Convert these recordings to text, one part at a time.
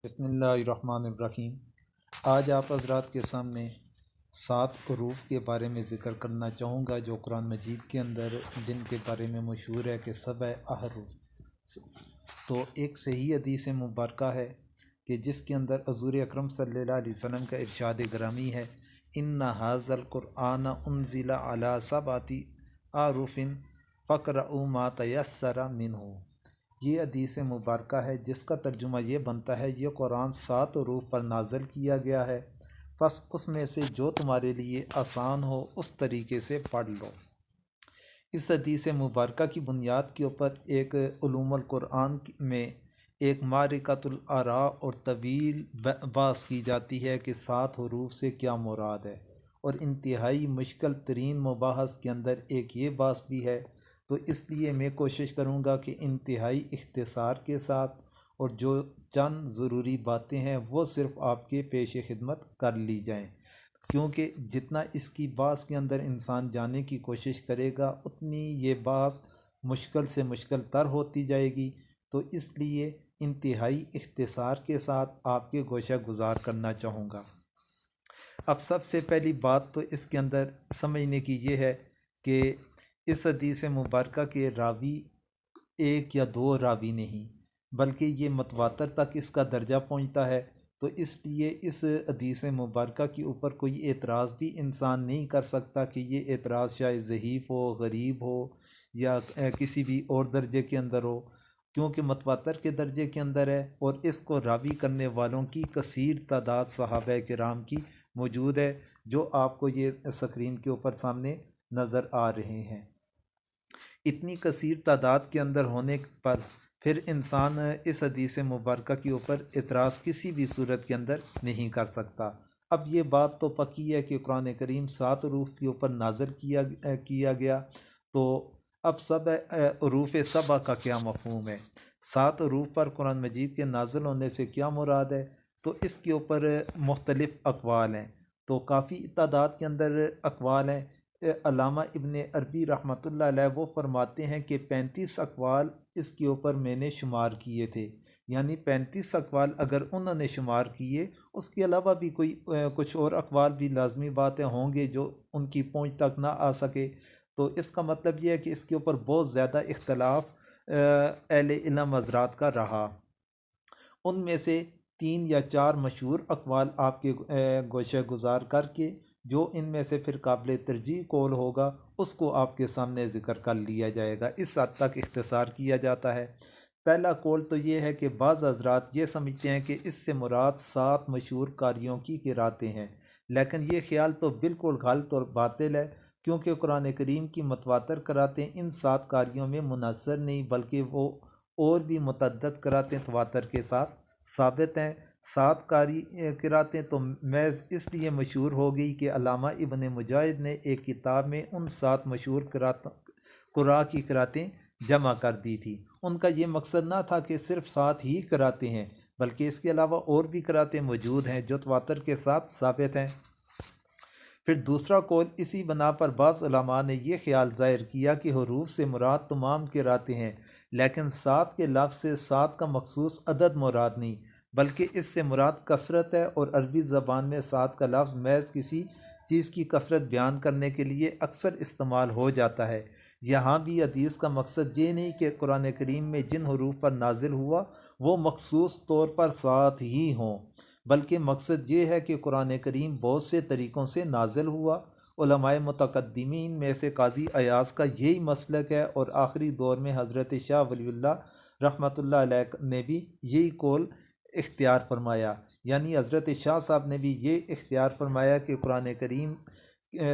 बिस्मिल्लाहिर्रहमानिर्रहीम। आज आप हज़रात के सामने 7 हरूफ के बारे में ज़िक्र करना चाहूँगा जो कुरान मजीद के अंदर जिनके बारे में मशहूर है कि सबअ अहरूफ। तो एक सही हदीस मुबारका है कि जिसके अंदर हज़ूर अकरम सल्लल्लाहु अलैहि वसल्लम का इरशाद ग्रामी है, इन्ना हाज़ल कुरआन उन्ज़िला अला सबअति अहरूफिन फ़क़रऊ मा तयस्सरा मिन्हु। ये हदीस मुबारक है जिसका तर्जुमा ये बनता है, ये कुरान 7 हरूफ पर नाज़िल किया गया है, बस उसमें से जो तुम्हारे लिए आसान हो उस तरीके से पढ़ लो। इस हदीस मुबारक की बुनियाद के ऊपर एक उलूमुल कुरान में एक मारिकतुल आरा और तवील बहस की जाती है कि 7 हरूफ से क्या मुराद है, और इंतहाई मुश्किल तरीन मुबाहस के अंदर एक ये बहस भी है। तो इसलिए मैं कोशिश करूँगा कि इंतहाई इख्तिसार के साथ और जो चंद ज़रूरी बातें हैं वो सिर्फ़ आपके पेश खिदमत कर ली जाएं, क्योंकि जितना इसकी बास के अंदर इंसान जाने की कोशिश करेगा उतनी ये बास मुश्किल से मुश्किल तर होती जाएगी। तो इसलिए इंतहाई इख्तिसार के साथ आपके गोशा गुजार करना चाहूँगा। अब सबसे पहली बात तो इसके अंदर समझने की ये है कि इस हदीस मुबारक के रावी एक या दो रावी नहीं, बल्कि ये मतवातर तक इसका दर्जा पहुँचता है। तो इसलिए इस हदीस मुबारक के ऊपर कोई एतराज़ भी इंसान नहीं कर सकता कि ये एतराज़ शायद ज़ईफ़ हो, गरीब हो या किसी भी और दर्जे के अंदर हो, क्योंकि मतवातर के दर्जे के अंदर है और इसको रावी करने वालों की कसीर तादाद सहाबा किराम की मौजूद है, जो आपको ये स्क्रीन के ऊपर सामने नज़र आ रहे हैं। इतनी कसीर तादाद के अंदर होने पर फिर इंसान इस हदीस मुबारक के ऊपर इतराज़ किसी भी सूरत के अंदर नहीं कर सकता। अब ये बात तो पक्की है कि कुरान करीम 7 हरूफ के ऊपर नाज़िल किया गया, तो अब सब हरूफ सबा का क्या मफ़हूम है, 7 हरूफ पर कुरान मजीद के नाज़िल होने से क्या मुराद है। तो इसके ऊपर मुख्तलिफ़ अक़वाल हैं, तो काफ़ी तादाद के अंदर अक़वाल हैं। अल्लामा इब्न अरबी रहमतुल्लाह अलैह वो फरमाते हैं कि 35 अक़वाल इसके ऊपर मैंने शुमार किए थे, यानी 35 अक़वाल अगर उन्होंने शुमार किए, उसके अलावा भी कोई कुछ और अक़वाल भी लाजमी बातें होंगे जो उनकी पहुंच तक ना आ सके। तो इसका मतलब यह है कि इसके ऊपर बहुत ज़्यादा इख्तलाफ अहले इल्म हज़रात का रहा। उनमें से 3 या 4 मशहूर अक़वाल आपके गोशा गुजार करके जो इनमें से फिर काबिल तरजीह कौल होगा उसको आपके सामने ज़िक्र कर लिया जाएगा। इस हद तक इख्तिसार किया जाता है। पहला कौल तो ये है कि बाज़ हज़रात ये समझते हैं कि इससे मुराद 7 मशहूर कारियों की किरातें हैं, लेकिन ये ख्याल तो बिल्कुल गलत और बातिल है, क्योंकि कुरान करीम की मुतवातर करातें इन 7 कारियों में मुनसर नहीं, बल्कि वो और भी मुतअद्दिद करातें तवातर के साथ साबित हैं। 7 किरातें तो महज इसलिए मशहूर हो गई कि अल्लामा इब्न मुजाहिद ने एक किताब में उन 7 मशहूर कुरा की किरातें जमा कर दी थी। उनका ये मकसद ना था कि सिर्फ 7 ही किरातें हैं, बल्कि इसके अलावा और भी किरातें मौजूद हैं जो तवातर के साथ साबित हैं। फिर दूसरा कौल इसी बना पर बाज़ उलमा ने यह ख्याल ज़ाहिर किया कि हरूफ से मुराद तमाम किरातें हैं, लेकिन 7 के लफ्ज़ से 7 का मखसूस अदद मुराद नहीं, बल्कि इससे मुराद कसरत है, और अरबी ज़बान में 7 का लफ्ज़ महज किसी चीज़ की कसरत बयान करने के लिए अक्सर इस्तेमाल हो जाता है। यहाँ भी हदीस का मकसद ये नहीं कि कुरान करीम में जिन हरूफ पर नाजिल हुआ वो मखसूस तौर पर 7 ही हों, बल्कि मकसद ये है कि कुरान करीम बहुत से तरीक़ों से नाजिल हुआ। उलमाए मुतक़द्दिमीन में से काज़ी अयाज़ का यही मसलक है, और आखिरी दौर में हज़रत शाह वलीउल्लाह रहमतुल्लाह अलैह ने भी यही कौल इख्तियार फरमाया, यानी हज़रत शाह साहब ने भी ये इख्तियार फरमाया कि कुरान करीम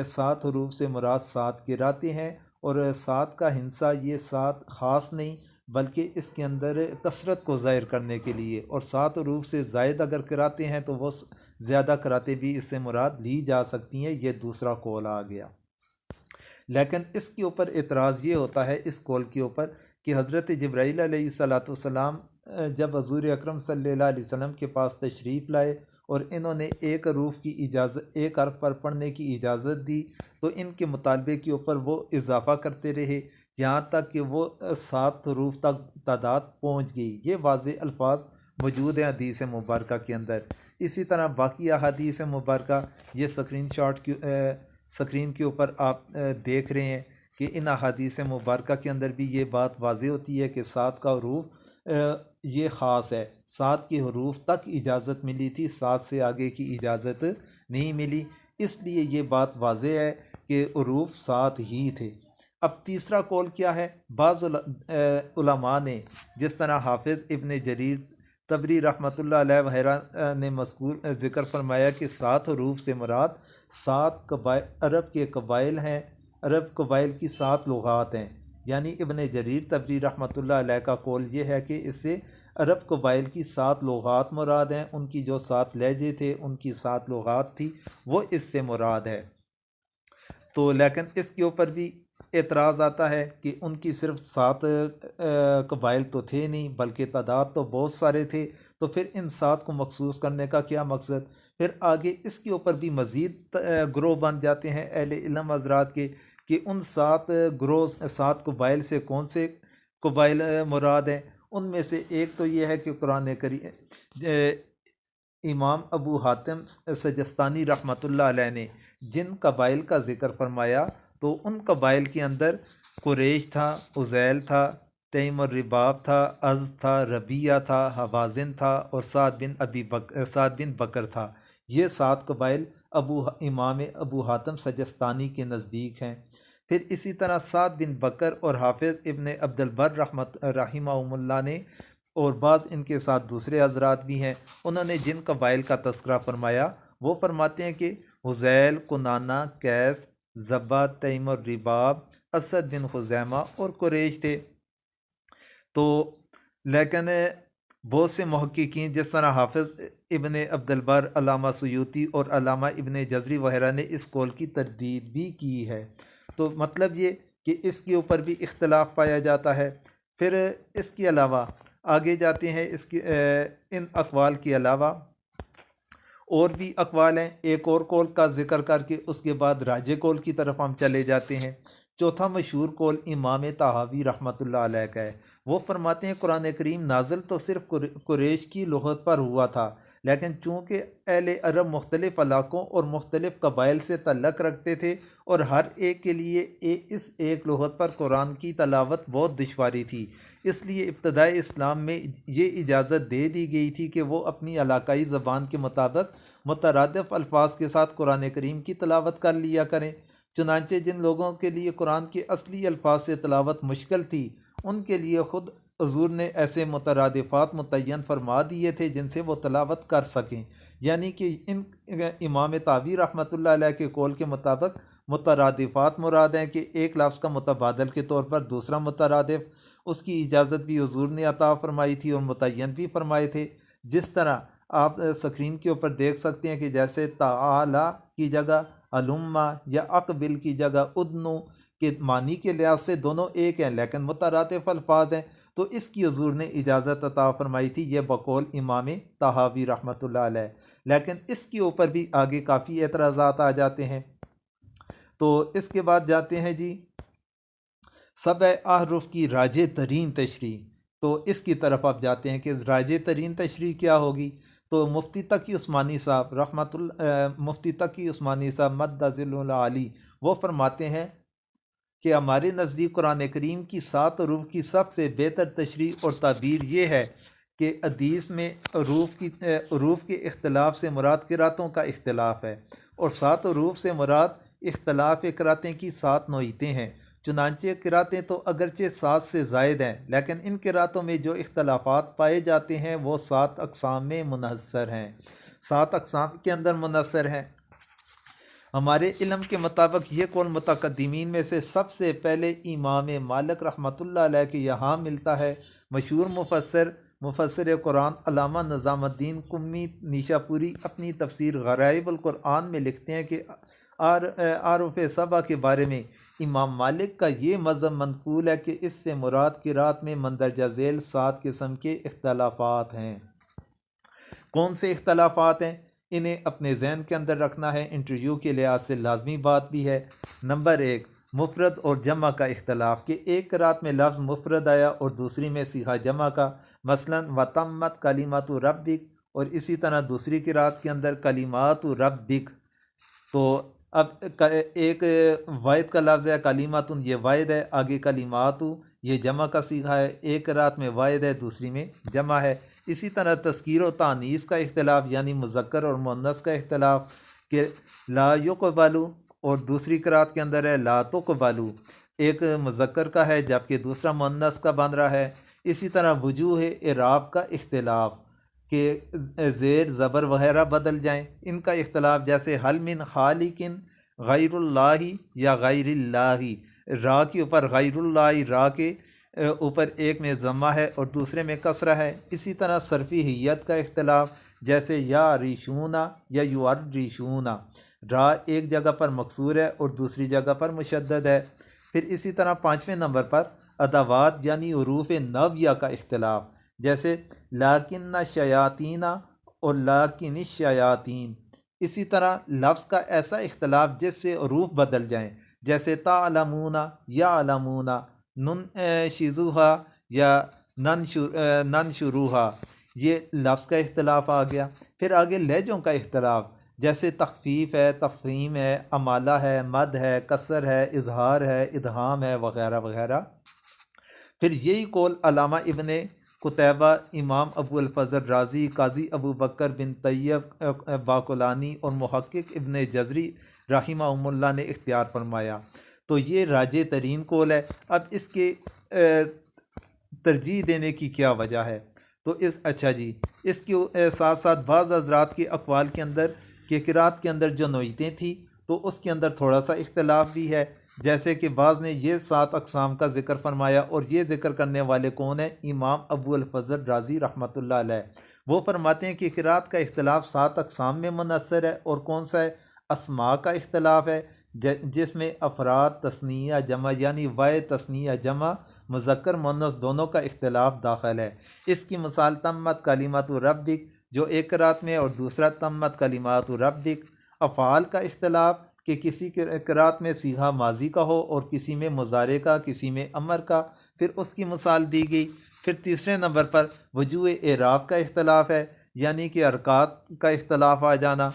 7 हरूफ से मुराद 7 किरातें हैं, और 7 का हिंसा ये 7 ख़ास नहीं, बल्कि इसके अंदर कसरत को ज़ाहिर करने के लिए, और 7 हरूफ से ज़ायद अगर कराते हैं तो वो ज़्यादा कराते भी इससे मुराद ली जा सकती हैं। ये दूसरा कौल आ गया। लेकिन इसके ऊपर एतराज़ ये होता है इस कौल के ऊपर कि हज़रत जिब्राईल अलैहिस्सलाम जब हज़ूर अकरम सल्लल्लाहु अलैहि वसल्लम के पास तशरीफ़ लाए और इन्होंने एक हरूफ की इजाज़त, एक हर्फ पर पढ़ने की इजाज़त दी, तो इनके मुतालबे के ऊपर वो इजाफ़ा करते रहे, यहाँ तक कि वो 7 हरूफ तक तादाद पहुँच गई। ये वाज़े अल्फाज मौजूद है हदीस मुबारक के अंदर। इसी तरह बाकी अहादीस मुबारक ये स्क्रीन के ऊपर आप देख रहे हैं कि इन अहादीस मुबारक के अंदर भी ये बात वाज़ेह होती है कि सात का हरूफ ये ख़ास है, सात के हरूफ तक इजाज़त मिली थी, सात से आगे की इजाज़त नहीं मिली, इसलिए ये बात वाज़ेह है कि हरूफ सात ही थे। अब तीसरा कौल क्या है, बाज़ उलमा ने जिस तरह हाफिज़ इब्न जरीर तबरी रहमतुल्लाह अलैह वगैरह ने मज़कूर ज़िक्र फरमाया कि सात हरूफ से मुराद सात अरब के कबाइल हैं, अरब कबाइल की सात लुगात हैं। यानी इब्न जरीर तबरी रहमतुल्लाह अलैह का कौल ये है कि इससे अरब कबाइल की सात लुगात मुराद हैं, उनकी जो सात लहजे थे, उनकी सात लुगात थी, वो इससे मुराद है। तो लेकिन इसके ऊपर भी एतराज़ आता है कि उनकी सिर्फ सात कबाइल तो थे नहीं, बल्कि तादाद तो बहुत सारे थे, तो फिर इन सात को मखसूस करने का क्या मकसद। फिर आगे इसके ऊपर भी मज़ीद ग्रोह बन जाते हैं अहले इल्म हज़रात के कि उन सात ग्रोह सात कबाइल से कौन से कबाइल मुराद हैं। उनमें से एक तो ये है कि कुरान करीम इमाम अबू हातिम सजस्तानी रहमतुल्लाह अलैह ने जिन कबाइल का ज़िक्र फरमाया तो उन कबाइल के अंदर कुरैश था, उज़ैल था, तैम और रिबाब था, अज़ था, रबिया था, हवाज़िन था और साद बिन बकर था। ये सात कबाइल इमाम अबू हातिम सजस्तानी के नज़दीक हैं। फिर इसी तरह साद बिन बकर और हाफिज़ इब्न अब्दुल बर रहिमहुल्लाह ने और बाज़ इनके साथ दूसरे हजरात भी हैं, उन्होंने जिन कबाइल का तस्करा फरमाया वो फरमाते हैं कि हुज़ैल, कुनाना, कैस, ज़ब्बा, तैम और रिबाब, असद बिन खुज़ैमा और कुरैश थे। तो लेकिन बहुत से मुहक्किकीन जिस तरह हाफिज़ इब्न अब्दुल बर, अल्लामा सुयूती और अल्लामा इब्न जज़री वगैरह ने इस कौल की तरदीद भी की है। तो मतलब ये कि इसके ऊपर भी इख्तलाफ पाया जाता है। फिर इसके अलावा आगे जाते हैं, इसके इन अक़वाल के अलावा और भी अक़वाल हैं। एक और कौल का ज़िक्र करके उसके बाद राजे कौल की तरफ हम चले जाते हैं। चौथा मशहूर कौल इमाम तहावी रहमतुल्लाह अलैह का है। वो फरमाते हैं कुरान करीम नाज़िल तो सिर्फ कुरैश की लुग़त पर हुआ था, लेकिन चूँकि अहले अरब मुख्तलिफ़ इलाक़ों और मुख्तलिफ़ कबाइल से तल्लक़ रखते थे और हर एक के लिए इस एक लुग़त पर कुरान की तलावत बहुत दुश्वारी थी, इसलिए इब्तदाई इस्लाम में ये इजाज़त दे दी गई थी कि वो अपनी इलाकाई ज़बान के मुताबिक मुतरादिफ़ अल्फाज के साथ कुरान करीम की तलावत कर लिया करें। चुनांचे जिन लोगों के लिए कुरान के असली अल्फाज से तलावत मुश्किल थी, उनके लिए ख़ुद हुज़ूर ने ऐसे मुतरादिफ़ात मुतय्यन फरमा दिए थे जिनसे वो तलावत कर सकें। यानी कि इन इमाम तावी रहमतुल्लाह अलैह के कौल के मुताबिक मुतरादिफ़ात मुराद हैं कि एक लफ्ज़ का मुतबादल के तौर पर दूसरा मुतरादिफ़, उसकी इजाज़त भी हुज़ूर ने अता फरमाई थी और मुतय्यन भी फरमाए थे। जिस तरह आप स्क्रीन के ऊपर देख सकते हैं कि जैसे ताला की जगह अलुम्मा या अकबिल की जगह उदनु के मानी के लिहाज से दोनों एक हैं, लेकिन मुतरादिफ़ अल्फाज हैं, तो इसकी हुज़ूर ने इजाज़त अता फरमाई थी। यह बकौल इमाम तहावी रहमतुल्लाह अलैह। लेकिन इसके ऊपर भी आगे काफ़ी एतराज़ात आ जाते हैं। तो इसके बाद जाते हैं जी सब अहरूफ की राजे तरीन तशरी। तो इसकी तरफ आप जाते हैं कि राजे तरीन तशरी क्या होगी। तो मुफ्ती तकी उस्मानी साहब मुफ्ती तकी उस्मानी साहब मद्दज़िल आली वो फरमाते हैं कि हमारे नज़दीक कुरान करीम की सात हरूफ की सबसे बेहतर तशरी और ताबीर ये है कि हदीस में हरूफ के इख्तलाफ से मुराद क़िरातों का इख्तलाफ है और सात हरूफ से मुराद इख्तलाफ क़िरातें की सात नोइतें हैं। चुनांचे क़िरातें तो अगरचे सात से ज़ायद हैं, लेकिन इन क़िरातों में जो इख्तलाफात पाए जाते हैं वो सात अक़साम में मुनहसर हैं, सात अक़साम के अंदर मुनहसर हैं। हमारे इल्म के मुताबिक ये कौल मुतक़द्दिमीन में से सबसे पहले इमाम मालिक रहमतुल्लाह अलैह के यहाँ मिलता है। मशहूर मुफस्सिर कुरान अल्लामा निज़ामुद्दीन कुम्मी निशापुरी अपनी तफसीर ग़राइबुल कुरान में लिखते हैं कि आरुफ़ सबा के बारे में इमाम मालिक का ये मज़हब मनकूल है कि इससे मुराद क़िरात में मंदरजा ज़ैल सात किस्म के इख्तलाफात हैं। कौन से इख्तलाफात हैं, इन्हें अपने जहन के अंदर रखना है, इंटरव्यू के लिहाज से लाजमी बात भी है। नंबर एक, मुफरद और जमा का इख्तलाफ कि एक क़िरात में लफ्ज़ मुफरद आया और दूसरी में सीखा जमा का, मसलन वतम्मत कलिमातु रब्बिक, और इसी तरह दूसरी क़िरात के अंदर कलिमातु रब्बिक। तो अब एक वाहिद का लफ्ज़ है कलिमातुन, ये वाहिद है, आगे कलिमातु ये जमा का सीखा है, एक रात में वाहिद है दूसरी में जमा है। इसी तरह तस्कीर और तानीस का इख्तलाफ यानी मुज़क्कर और मुअन्नस का इख्तलाफ कि ला युक़बलु और दूसरी क़िरात के अंदर है ला तुक़बलु, एक मुज़क्कर का है जबकि दूसरा मुअन्नस का बन रहा है। इसी तरह वजूह इराब का इख्तलाफ कि ज़ेर ज़बर वगैरह बदल जाएं, इनका इख्तलाफ जैसे हल मिन खालिकिन गैरुल्लाही या गैरिल्लाही, रा के ऊपर गैरुल्लाही, रा के ऊपर एक में ज़म्मा है और दूसरे में कसरा है। इसी तरह सरफ़ी हियत का इख्तलाफ जैसे या रिशूना या युअर रिशूना, रा एक जगह पर मकसूर है और दूसरी जगह पर मुशद्दद है। फिर इसी तरह पाँचवें नंबर पर अदावात यानी उरूफ़ नव्या का इख्तलाफ जैसे लाकिन शयातीना और लाकिन शयातीन। इसी तरह लफ्ज़ का ऐसा इख्तलाफ जिससे उरूफ़ बदल जाएं जैसे तालमूना या अलमूना, नुन शिजुहा या नन शुरूहा, ये लफ्ज़ का इख्तलाफ आ गया। फिर आगे लहजों का इख्तलाफ जैसे तख़फ़ीफ़ है, तफ़हीम है, अमाला है, मद है, कसर है, इजहार है, इदहाम है, वगैरह वगैरह। फिर यही कौल अल्लामा इब्ने कुतैबा, इमाम अबू अल-फ़ज़ल राज़ी, काजी अबू बकर बिन तैयब बाकुलानी और मुहक्किक इब्ने जज़री रहिमहुमुल्लाह ने इख्तियार फरमाया। तो ये राजे तरीन कौल है। अब इसके तरजीह देने की क्या वजह है? तो अच्छा जी, इसके साथ साथ बाज़ हज़रात के अक़वाल के अंदर कि क़िरात के अंदर जो नोयतें थी तो उसके अंदर थोड़ा सा इख्तलाफ भी है। जैसे कि बाज़ ने ये 7 अक़साम का ज़िक्र फरमाया और ये ज़िक्र करने वाले कौन है? इमाम अबू अल-फ़ज़ल राज़ी रहमतुल्लाह अलैह। वो फरमाते हैं कि क़िरात का इख्तलाफ 7 अक़साम में मुनस्सर है। और कौन सा है? अस्मा का इख्तलाफ है जिसमें अफ़राद तस्निया जमा यानी वाय तस्निया जमा मुज़क्कर मुअन्नस दोनों का इख्तलाफ दाखिल है। इसकी मिसाल तम्मत कलिमातु रब्बिक जो एक क़िरात में और दूसरा तम्मत कलिमातु रब्बिक। अफ़ाल का इख्तलाफ कि किसी क़िरात में सीगा माजी का हो और किसी में मुज़ारे का, किसी में अमर का, फिर उसकी मिसाल दी गई। फिर तीसरे नंबर पर वजूह एराब का इख्तलाफ है यानी कि हरकत का इख्तलाफ आ जाना,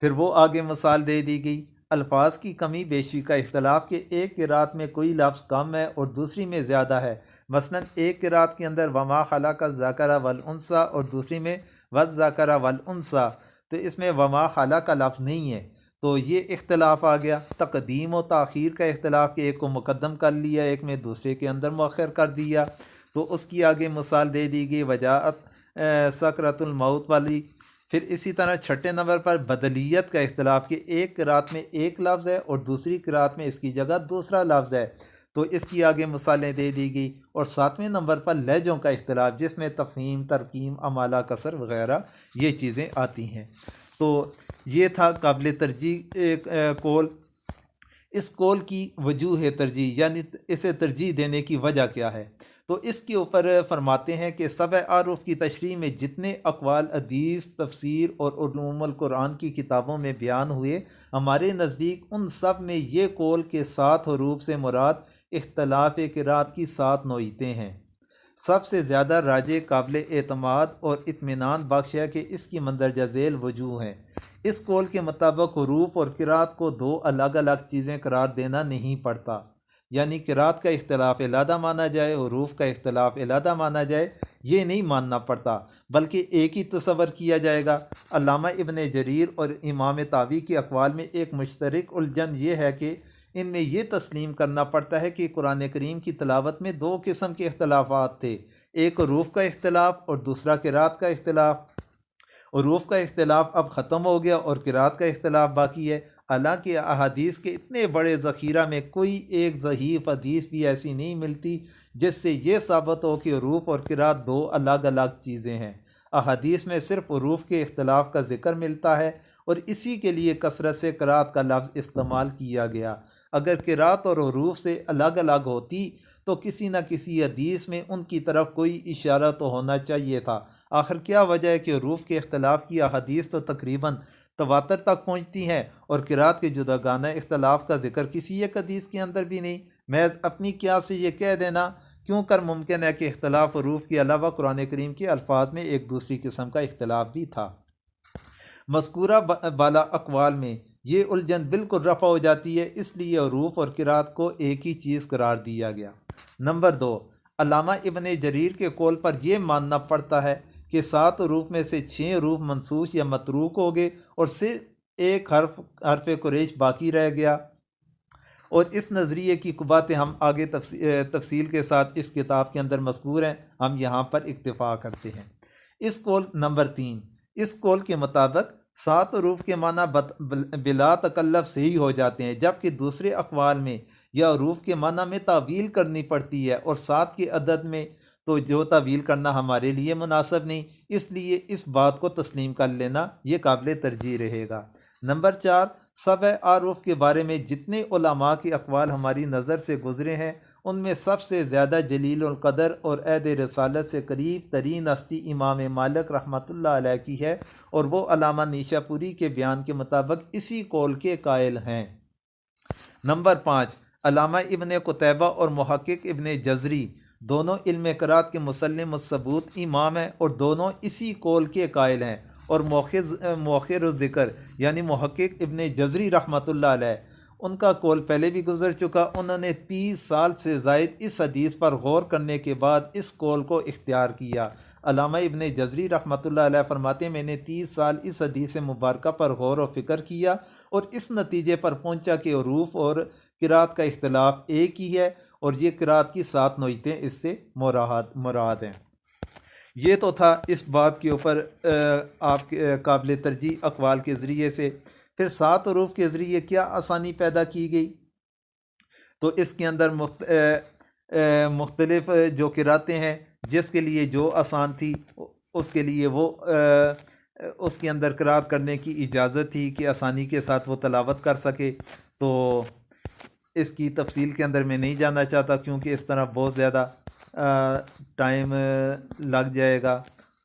फिर वो आगे मिसाल दे दी गई। अल्फाज की कमी बेशी का इख्तलाफ कि एक क़िरात में कोई लफ्ज़ कम है और दूसरी में ज़्यादा है। मसलन एक क़िरात के अंदर वमा खलक़ ज़करा वल उन्सा और दूसरी में वज़्ज़करा वल उन्सा, तो इसमें वमा खलक़ का लफ्ज़ नहीं है, तो ये इख्तलाफ आ गया। तक़दीम और ताख़ीर का इख्तलाफ कि एक को मुक़द्दम कर लिया, एक में दूसरे के अंदर मुअख़्ख़र कर दिया, तो उसकी आगे मिसाल दे दी गई वजाअत सकरतुल मौत वाली। फिर इसी तरह छठे नंबर पर बदलियत का इख्तलाफ कि एक क़िरात में एक लफ्ज़ है और दूसरी क़िरात में इसकी जगह दूसरा लफ्ज़ है, तो इसकी आगे मिसालें दे दी गई। और सातवें नंबर पर लहजों का इख्तलाफ जिसमें तफ़हीम, तरकीम, अमाला, कसर वगैरह ये चीज़ें आती हैं। तो ये था काबिल तरजीह एक कौल। इस कौल की वजूह तरजीह यानी इसे तरजीह देने की वजह क्या है? तो इसके ऊपर फरमाते हैं कि सबअ आरुफ की तशरीह में जितने अक़वाल हदीस, तफसीर और उलूमुल कुरान की किताबों में बयान हुए, हमारे नज़दीक उन सब में ये कौल के 7 हरूफ से मुराद इख्तलाफ क़िरात की 7 नोयतें हैं। सबसे ज़्यादा राजे काबिल एतमाद और इत्मीनान बख्श है कि इसकी मंदरजा झेल वजूह हैं। इस कौल के मुताबिक हरूफ और क़िरात को 2 अलग अलग चीज़ें करार देना नहीं पड़ता, यानी क़िरात का इख्तलाफ अलहदा माना जाए, हरूफ का इख्तलाफ अलहदा माना जाए, ये नहीं मानना पड़ता, बल्कि एक ही तस्वर किया जाएगा। अल्लामा इब्ने जरीर और इमाम तावी के अक़वाल में एक मुश्तरक उलझन ये है कि इनमें यह तस्लीम करना पड़ता है कि कुरान करीम की तिलावत में 2 किस्म के इख्तलाफात थे, एक हरूफ का इख्तलाफ और दूसरा क़िरात का इख्तलाफ। हरूफ का इख्तलाफ अब ख़त्म हो गया और क़िरात का इख्तलाफ बाकी है। हालांकि अहादीस के इतने बड़े ज़ख़ीरा में कोई एक ज़हीफ़ हदीस भी ऐसी नहीं मिलती जिससे ये साबित हो कि हरूफ और क़िरात 2 अलग अलग चीज़ें हैं। अहादीस में सिर्फ़ हरूफ के इख्तलाफ का ज़िक्र मिलता है और इसी के लिए कसरत से क़िरात का लफ्ज़ इस्तेमाल किया गया। अगर क़िरात और हरूफ से अलग अलग होती तो किसी न किसी हदीस में उनकी तरफ कोई इशारा तो होना चाहिए था। आखिर क्या वजह है कि हरूफ के इख्तलाफ की अहादीस तो तकरीबन तवातर तक पहुँचती हैं और किरात के जुदागाना इख्तलाफ का जिक्र किसी एक हदीस के अंदर भी नहीं। महज अपनी कियास से ये कह देना क्यों कर मुमकिन है कि इख्तलाफ हरूफ के अलावा कुरान करीम के अल्फाज में एक दूसरी किस्म का इख्तलाफ भी था। मज़कूरा बाला अक़वाल में ये उलझन बिल्कुल रफ़ा हो जाती है, इसलिए हरूफ और किरात को एक ही चीज़ करार दिया गया। नंबर 2, अल्लामा इब्ने जरीर के कौल पर यह मानना पड़ता है कि 7 हरूफ में से 6 हरूफ मनसूख या मतरूक हो गए और सिर्फ एक हर्फ कुरैश बाकी रह गया। और इस नज़रिए की बातें हम आगे तफसील के साथ इस किताब के अंदर मज़कूर हैं, हम यहाँ पर इक्तफ़ा करते हैं। इस कौल नंबर 3, इस कौल के मुताबिक 7 हरूफ के माना बिला तकल्लुफ़ सही हो जाते हैं, जबकि दूसरे अक़वाल में या हरूफ के माना में तावील करनी पड़ती है और 7 के अदद में तो जो तावील करना हमारे लिए मुनासिब नहीं, इसलिए इस बात को तस्लीम कर लेना ये काबिल तरजीह रहेगा। नंबर 4, सबअ आरूफ के बारे में जितने उलमा के अक़वाल हमारी नज़र से गुज़रे हैं उनमें सबसे ज़्यादा जलील उल क़दर और अहद रसालत से करीब तरीन हस्ती इमाम मालिक रहमतुल्लाह अलैह की है और वो अल्लामा नीशापुरी के बयान के मुताबिक इसी कौल के कायल हैं। नंबर 5, अल्लामा इब्ने कुतैबा और मुहक्किक इब्ने जज़री दोनों इल्म क़रात के मुसल्लिम सबूत इमाम हैं और दोनों इसी कौल के कायल हैं। और मौखिर ज़िक्र यानी मुहक्किक इब्ने जज़री रहमतुल्लाह अलैह, उनका कौल पहले भी गुजर चुका। उन्होंने 30 साल से ज़ायद इस हदीस पर गौर करने के बाद इस कौल को इख्तियार किया। अल्लामा इब्ने जज़री रहमतुल्लाह अलैह फरमाते हैं, मैंने 30 साल इस हदीस मुबारक पर गौर और फ़िक्र किया और इस नतीजे पर पहुँचा कि हरूफ और किरात का इख्तलाफ एक ही है और ये किरात की 7 नोयतें इससे मुराद हैं। ये तो था इस बात के ऊपर आपके काबिल तरजीह अक़वाल के ज़रिए से। फिर 7 हरूफ के ज़रिए क्या आसानी पैदा की गई, तो इसके अंदर मुख्तलिफ़ जो किरातें हैं जिसके लिए जो आसान थी उसके लिए वो उसके अंदर किरात करने की इजाज़त थी कि आसानी के साथ वो तलावत कर सके। तो इसकी तफसील के अंदर मैं नहीं जाना चाहता क्योंकि इस तरह बहुत ज़्यादा टाइम लग जाएगा,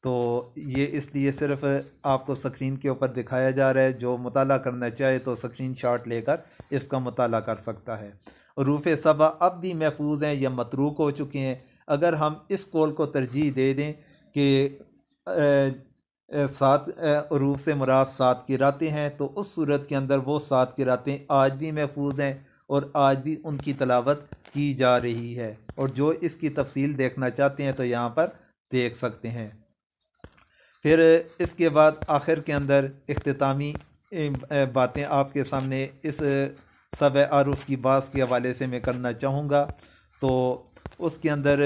तो ये इसलिए सिर्फ आपको स्क्रीन के ऊपर दिखाया जा रहा है। जो मुताला करना चाहे तो स्क्रीन शॉट लेकर इसका मुताला कर सकता है। हरूफ सबा अब भी महफूज हैं या मतरूक हो चुके हैं। अगर हम इस कौल को तरजीह दे दें कि 7 हरूफ से मुराद 7 किरातें हैं, तो उस सूरत के अंदर वो 7 किरातें आज भी महफूज हैं और आज भी उनकी तलावत की जा रही है। और जो इसकी तफसील देखना चाहते हैं तो यहाँ पर देख सकते हैं। फिर इसके बाद आखिर के अंदर इख्तितामी बातें आपके सामने इस सबअ आरूफ की बास के हवाले से मैं करना चाहूँगा। तो उसके अंदर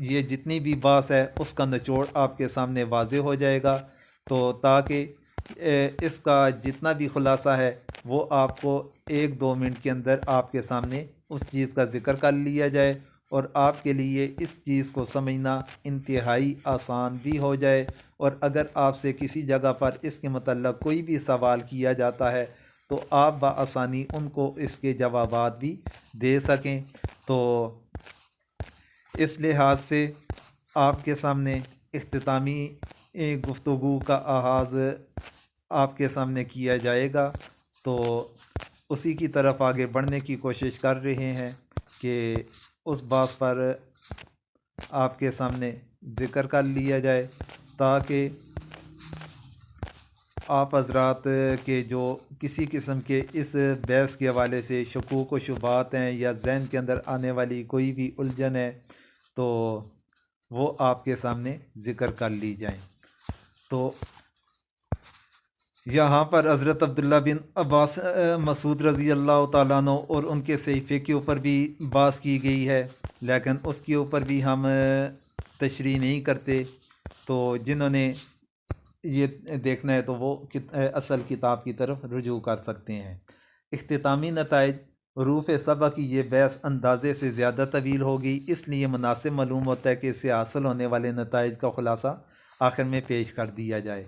ये जितनी भी बास है उसका निचोड़ आपके सामने वाज़े हो जाएगा, तो ताकि इसका जितना भी खुलासा है वो आपको 1-2 मिनट के अंदर आपके सामने उस चीज़ का ज़िक्र कर लिया जाए और आपके लिए इस चीज़ को समझना इंतहाई आसान भी हो जाए। और अगर आपसे किसी जगह पर इसके मतलब कोई भी सवाल किया जाता है तो आप बआसानी उनको इसके जवाबात भी दे सकें। तो इस लिहाज से आपके सामने इख्तितामी गुफ्तगू का आगाज़ आपके सामने किया जाएगा, तो उसी की तरफ आगे बढ़ने की कोशिश कर रहे हैं कि उस बात पर आपके सामने ज़िक्र कर लिया जाए ताकि आप हज़रात के जो किसी किस्म के इस बहस के हवाले से शकूक व शुबात हैं या जहन के अंदर आने वाली कोई भी उलझन है तो वो आपके सामने ज़िक्र कर ली जाए। तो यहाँ पर हज़रत अब्दुल्ला बिन अब्बास मसूद रज़ी अल्लाह ताला अन्हु और उनके सहीफ़े के ऊपर भी बात की गई है, लेकिन उसके ऊपर भी हम तशरीह नहीं करते। तो जिन्होंने ये देखना है तो वो असल किताब की तरफ रुजू कर सकते हैं। इख्तितामी नताइज हरूफ सबा की ये बहस अंदाज़े से ज़्यादा तवील होगी, इसलिए मुनासिब मालूम होता है कि इससे हासिल होने वाले नताइज का खुलासा आखिर में पेश कर दिया जाए।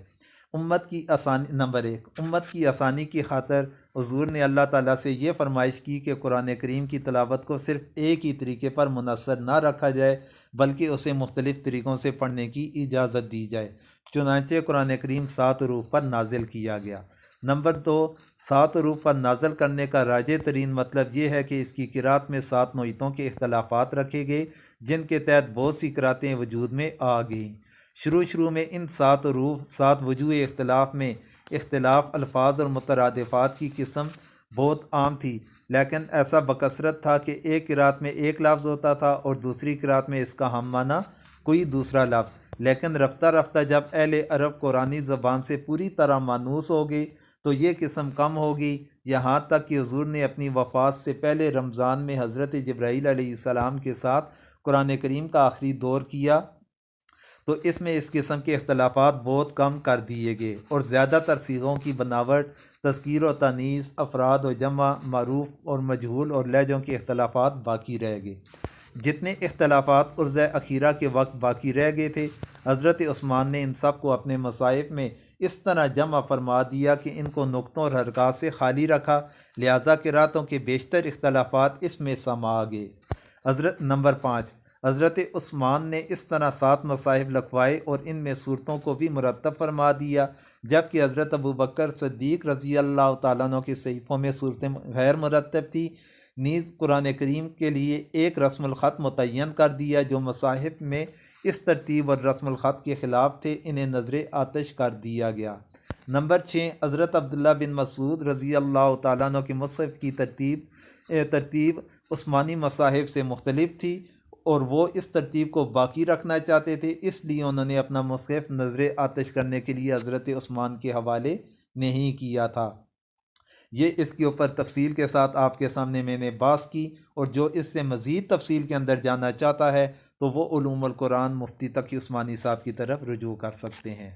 उम्मत की आसानी नंबर 1, उम्मत की आसानी की खातर हुज़ूर ने अल्लाह ताला से ये फरमाइश की कि कुरान करीम की तिलावत को सिर्फ़ एक ही तरीके पर मुनस्सर ना रखा जाए बल्कि उसे मुख्तलिफ़ तरीक़ों से पढ़ने की इजाज़त दी जाए। चुनांचे कुरान करीम 7 हरूफ पर नाजिल किया गया। नंबर 2, 7 हरूफ पर नाजल करने का राज तरीन मतलब ये है कि इसकी किरात में 7 नोयतों के इख्तलाफात रखे गए, जिनके तहत बहुत सी किरातें वजूद में आ गईं। शुरू में इन 7 हरूफ 7 वजूह इख्तलाफ में इख्तलाफ अल्फाज और मुतरादिफ़ात की किस्म बहुत आम थी, लेकिन ऐसा बकसरत था कि एक किरात में एक लफ्ज़ होता था और दूसरी किरात में इसका हम माना कोई दूसरा लफ्ज़। लेकिन रफ्ता रफ्ता जब अहले अरब कुरानी ज़बान से पूरी तरह मानूस हो गई तो ये किस्म कम हो गई, यहाँ तक कि हुज़ूर ने अपनी वफ़ात से पहले रमज़ान में हज़रत जिब्राईल अलैहिस्सलाम के साथ कुरान करीम का आखिरी दौर किया तो इसमें इस किस्म के इख्तलाफात बहुत कम कर दिए गए और ज़्यादातर सीगों की बनावट, तज़कीर व तनीस, अफराद व जमा, मरूफ और मजहूल और लहजों के इख्तलाफात बाकी रह गए। जितने इख्तलाफात उर्ज़ अखीरा के वक्त बाकी रह गए थे, हज़रत उस्मान ने इन सब को अपने मसाइब में इस तरह जमा फरमा दिया कि इनको नुक्तों और हरकत से खाली रखा, लिहाजा किरातों के बेशतर इख्तलाफात इसमें समा गए। नंबर 5, हज़रत उस्मान ने इस तरह 7 मसाहिब लखवाए और इनमें सूरतों को भी मुरतब फरमा दिया, जबकि हज़रत अबू बकर सिद्दीक़ रज़ी अल्लाह तआला अन्हु के सहीफ़ों में सूरतें गैर मुरतब थी। नीज़ कुरान करीम के लिए एक रस्मुल ख़त मुतय्यन कर दिया जो मसाहिब में इस तरतीब और रस्मुल ख़त के ख़िलाफ़ थे, इन्हें नज़र आतश कर दिया गया। नंबर 6, हज़रत अब्दुल्ला बिन मसूद रज़ी अल्लाह तआला अन्हु के मुसहफ़ की तरतीब उस्मानी मसाहिब से मुख्तलिफ थी और वो इस तरतीब को बाकी रखना चाहते थे, इसलिए उन्होंने अपना मुसहफ़ नज़र आतश करने के लिए हज़रत उस्मान के हवाले नहीं किया था। ये इसके ऊपर तफसील के साथ आपके सामने मैंने बात की, और जो इससे मज़ीद तफसील के अंदर जानना चाहता है तो वो उलूमुल कुरान मुफ्ती तकी उस्मानी साहब की तरफ रुजू कर सकते हैं।